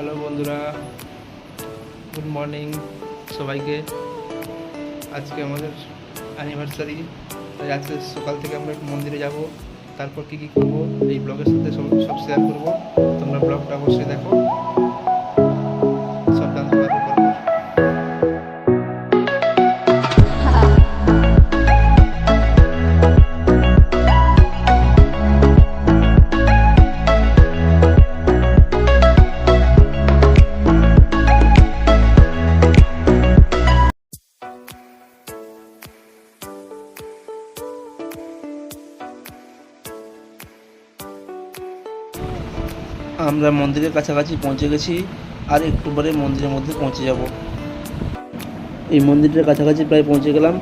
Hello বন্ধুরা, good morning সবাইকে। আজকে আমাদের অ্যানিভার্সারি, তাই আজকে সকাল থেকে আমরা একটু মন্দিরে যাব। তারপর কী কী করবো এই ব্লগের সাথে সব শেয়ার করবো। তোমরা ব্লগটা অবশ্যই দেখো, সব জানতে পারবে পরপর। আমরা মন্দিরের কাছাকাছি পৌঁছে গেছি, আর একটু পরে মন্দিরের মধ্যে পৌঁছে যাব। এই মন্দিরের কাছাকাছি প্রায় পৌঁছে গেলাম।